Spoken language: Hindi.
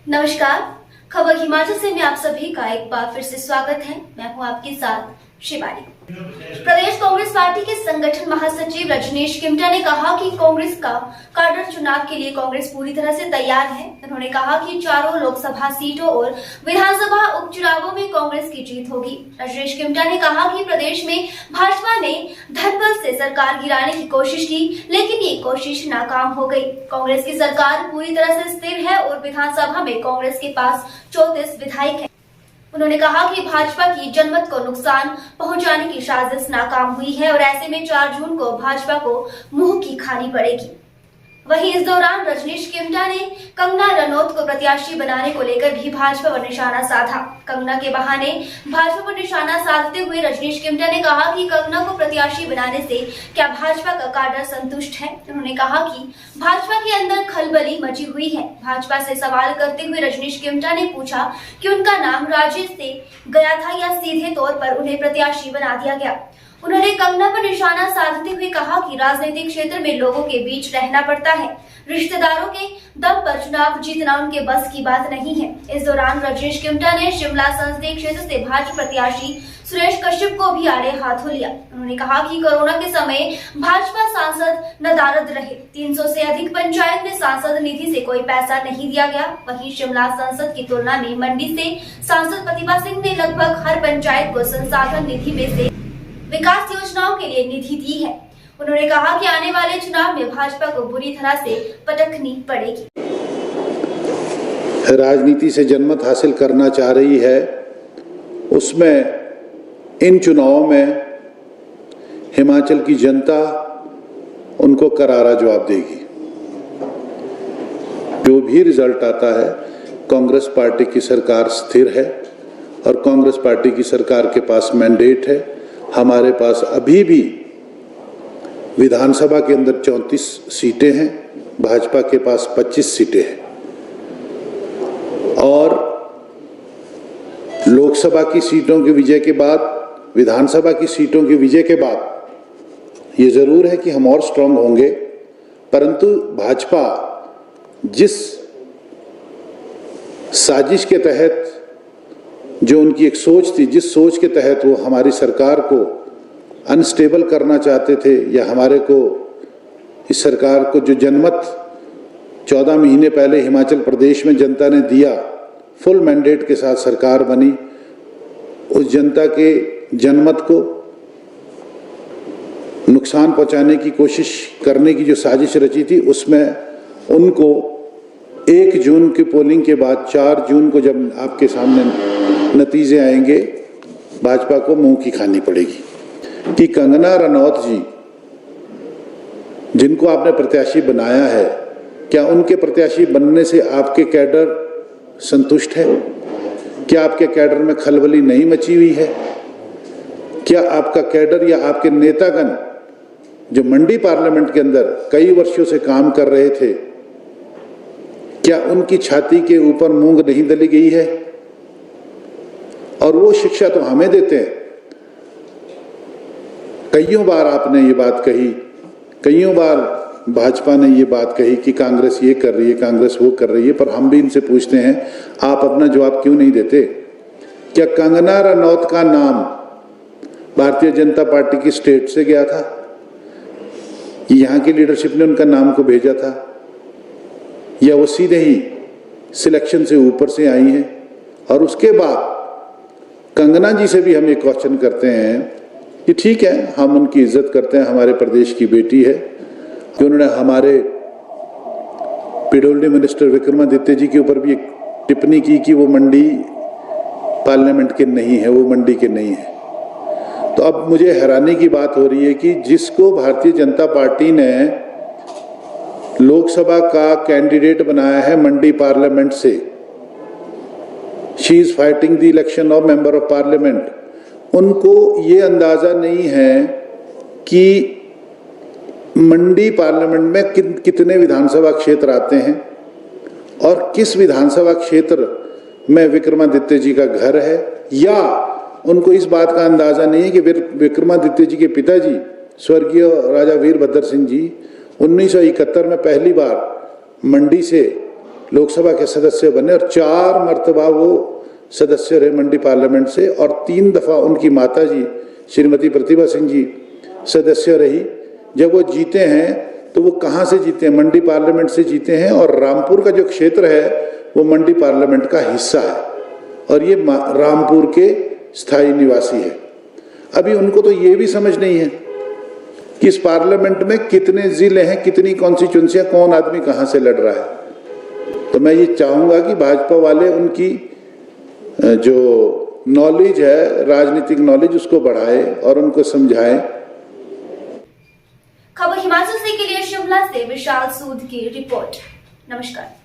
नमस्कार, खबर हिमाचल से मैं आप सभी का एक बार फिर से स्वागत है। मैं हूं आपके साथ शिवानी। प्रदेश कांग्रेस पार्टी के संगठन महासचिव रजनीश किमटा ने कहा कि कांग्रेस का काडर चुनाव के लिए कांग्रेस पूरी तरह से तैयार है। उन्होंने कहा कि चारों लोकसभा सीटों और विधानसभा उपचुनावों में कांग्रेस की जीत होगी। रजनीश किमटा ने कहा कि प्रदेश में भाजपा ने धनबल से सरकार गिराने की कोशिश की, लेकिन ये कोशिश नाकाम हो गई। कांग्रेस की सरकार पूरी तरह से स्थिर है और विधानसभा में कांग्रेस के पास 34 विधायक है। उन्होंने कहा कि भाजपा की जनमत को नुकसान पहुंचाने की साजिश नाकाम हुई है और ऐसे में 4 जून को भाजपा को मुंह की खानी पड़ेगी। वहीं इस दौरान रजनीश किमटा ने कंगना रनौत को प्रत्याशी बनाने को लेकर भी भाजपा पर निशाना साधा। कंगना के बहाने भाजपा पर निशाना साधते हुए रजनीश किमटा ने कहा कि कंगना को प्रत्याशी बनाने से क्या भाजपा का काडर संतुष्ट है। उन्होंने कहा कि भाजपा के अंदर खलबली मची हुई है। भाजपा से सवाल करते हुए रजनीश किमटा ने पूछा कि उनका नाम राजेश से गया था या सीधे तौर पर उन्हें प्रत्याशी बना दिया गया। उन्होंने कंगना पर निशाना साधते हुए कहा कि राजनीतिक क्षेत्र में लोगों के बीच रहना पड़ता है, रिश्तेदारों के दम पर चुनाव जीतना उनके बस की बात नहीं है। इस दौरान रजनीश किमटा ने शिमला संसदीय क्षेत्र से भाजपा प्रत्याशी सुरेश कश्यप को भी आड़े हाथों लिया। उन्होंने कहा कि कोरोना के समय भाजपा सांसद नदारद रहे। 300 से अधिक पंचायत में सांसद निधि से कोई पैसा नहीं दिया गया। वहीं शिमला संसद की तुलना में मंडी से सांसद प्रतिभा सिंह ने लगभग हर पंचायत को संसाधन निधि में से विकास योजनाओं के लिए निधि दी है। उन्होंने कहा कि आने वाले चुनाव में भाजपा को बुरी तरह से पटकनी पड़ेगी। राजनीति से जनमत हासिल करना चाह रही है, उसमें इन चुनावों में हिमाचल की जनता उनको करारा जवाब देगी। जो भी रिजल्ट आता है, कांग्रेस पार्टी की सरकार स्थिर है और कांग्रेस पार्टी की सरकार के पास मैंडेट है। हमारे पास अभी भी विधानसभा के अंदर 34 सीटें हैं, भाजपा के पास 25 सीटें हैं और लोकसभा की सीटों की विजय के बाद, विधानसभा की सीटों की विजय के बाद ये जरूर है कि हम और स्ट्रांग होंगे, परंतु भाजपा जिस साजिश के तहत, जो उनकी एक सोच थी, जिस सोच के तहत वो हमारी सरकार को अनस्टेबल करना चाहते थे या हमारे को, इस सरकार को जो जनमत 14 महीने पहले हिमाचल प्रदेश में जनता ने दिया, फुल मैंडेट के साथ सरकार बनी, उस जनता के जनमत को नुकसान पहुंचाने की कोशिश करने की जो साजिश रची थी, उसमें उनको 1 जून की पोलिंग के बाद 4 जून को जब आपके सामने नतीजे आएंगे, भाजपा को मुंह की खानी पड़ेगी। कि कंगना रनौत जी, जिनको आपने प्रत्याशी बनाया है, क्या उनके प्रत्याशी बनने से आपके कैडर संतुष्ट है? क्या आपके कैडर में खलबली नहीं मची हुई है? क्या आपका कैडर या आपके नेतागण जो मंडी पार्लियामेंट के अंदर कई वर्षों से काम कर रहे थे, क्या उनकी छाती के ऊपर मूंग नहीं दली गई है? और वो शिक्षा तो हमें देते हैं। कईयों बार आपने ये बात कही, कईयों बार भाजपा ने ये बात कही कि कांग्रेस ये कर रही है, कांग्रेस वो कर रही है, पर हम भी इनसे पूछते हैं, आप अपना जवाब क्यों नहीं देते? क्या कंगना रनौत का नाम भारतीय जनता पार्टी की स्टेट से गया था? यहाँ की लीडरशिप ने उनका नाम को भेजा था, या वो सीधे ही सिलेक्शन से ऊपर से आई हैं? और उसके बाद कंगना जी से भी हम ये क्वेश्चन करते हैं कि ठीक है, हम उनकी इज्जत करते हैं, हमारे प्रदेश की बेटी है, कि उन्होंने हमारे पीडब्ल्यूडी मिनिस्टर विक्रमादित्य जी के ऊपर भी एक टिप्पणी की कि वो मंडी पार्लियामेंट के नहीं है, वो मंडी के नहीं है। तो अब मुझे हैरानी की बात हो रही है कि जिसको भारतीय जनता पार्टी ने लोकसभा का कैंडिडेट बनाया है मंडी पार्लियामेंट से, she is fighting the election of member of parliament, उनको ये अंदाजा नहीं है कि मंडी पार्लियामेंट में कितने विधानसभा क्षेत्र आते हैं और किस विधानसभा क्षेत्र में विक्रमादित्य जी का घर है, या उनको इस बात का अंदाजा नहीं है कि विक्रमादित्य जी के पिताजी स्वर्गीय राजा वीरभद्र सिंह जी 1971 में पहली बार मंडी से लोकसभा के सदस्य बने और 4 मर्तबा वो सदस्य रहे मंडी पार्लियामेंट से, और 3 दफा उनकी माता जी श्रीमती प्रतिभा सिंह जी सदस्य रही। जब वो जीते हैं तो वो कहाँ से जीते हैं? मंडी पार्लियामेंट से जीते हैं, और रामपुर का जो क्षेत्र है वो मंडी पार्लियामेंट का हिस्सा है, और ये रामपुर के स्थायी निवासी है। अभी उनको तो ये भी समझ नहीं है कि इस पार्लियामेंट में कितने जिले हैं, कितनी कॉन्स्टिट्यूंसियां, कौन आदमी कहाँ से लड़ रहा है। तो मैं ये चाहूँगा कि भाजपा वाले उनकी जो नॉलेज है, राजनीतिक नॉलेज, उसको बढ़ाए और उनको समझाएं। खबर हिमाचल से के लिए शिमला से विशाल सूद की रिपोर्ट। नमस्कार।